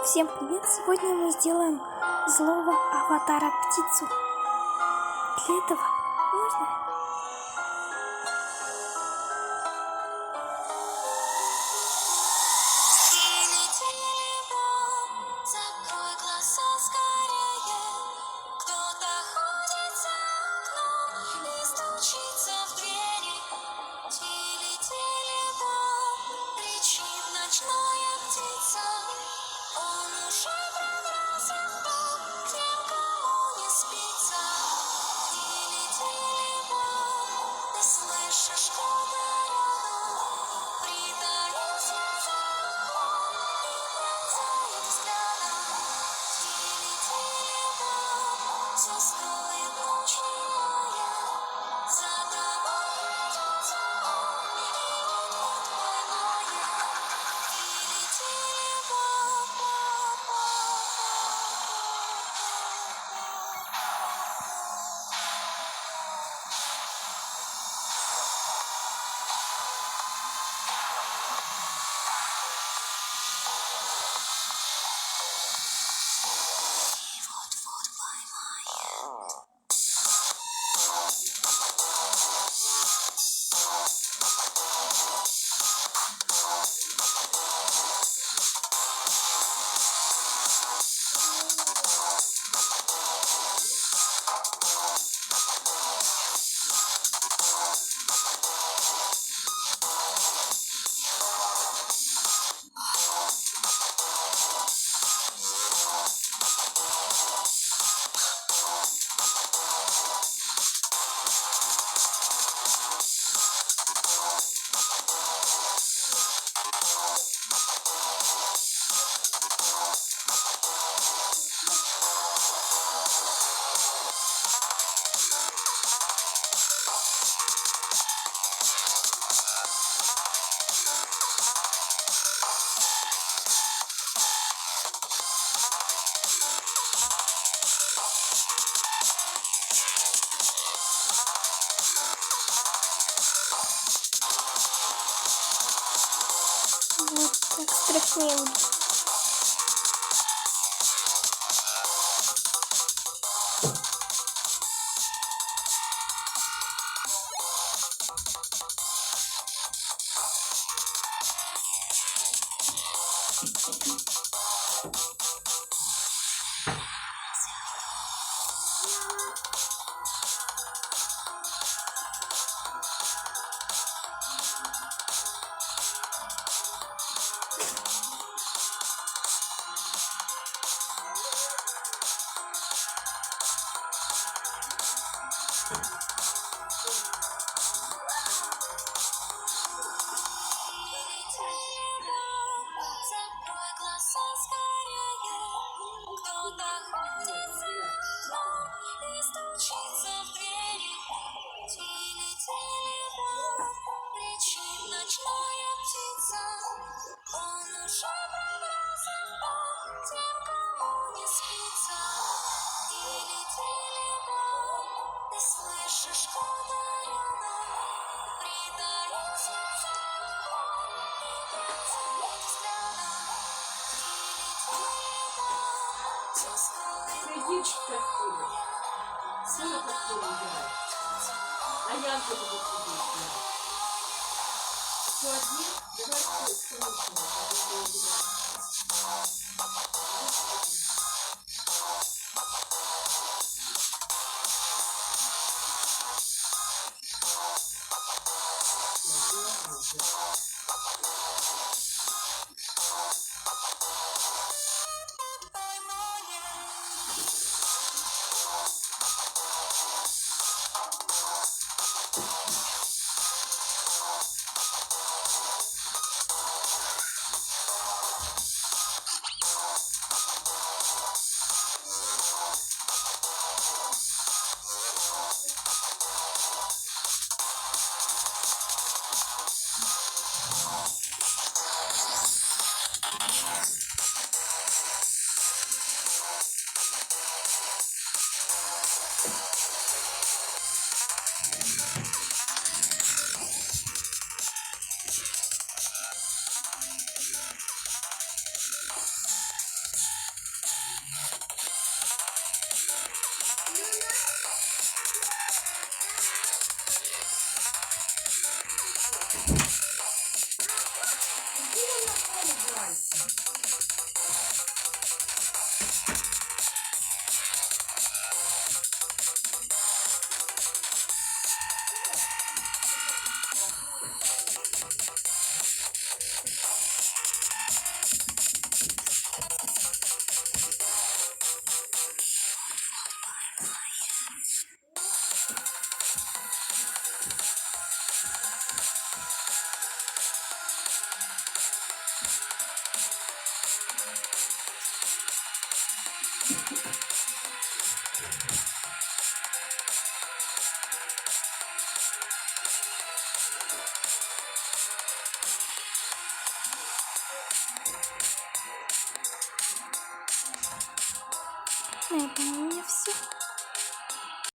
Всем привет! Сегодня мы сделаем злого аватара птицу. Для этого нужно закрой глаза скорее. Кто-то ходит за окном и стучится в двери. Тили-тили-бом, кричит ночная птица. Он уже пробрался в дом к тем, кому не спится. Тили-тили-бом, ты слышишь что-то рядом? Притаился за углом и пронзает взглядом. Тили-тили-бом, все скроет ночь немая. За тобой придется он, и вот твой моя. Тили-тили-бом, и вот-вот поймает. вот так страшнее будет. Закрой глаза скорее. Кто-то ходит за окном и стучится в двери. Тили-тили-бом, кричит ночная птица. Он уже пробрался в дом к тем, кому не спится. Тили-тили-бом, ты слышишь что-то рядом? Притаился за углом и пронзает взглядом. Тили-тили-бом, все скроет ночь немая. За тобой придется он, А я что буду сидеть? Что один? Давай срочно. На этом у меня все.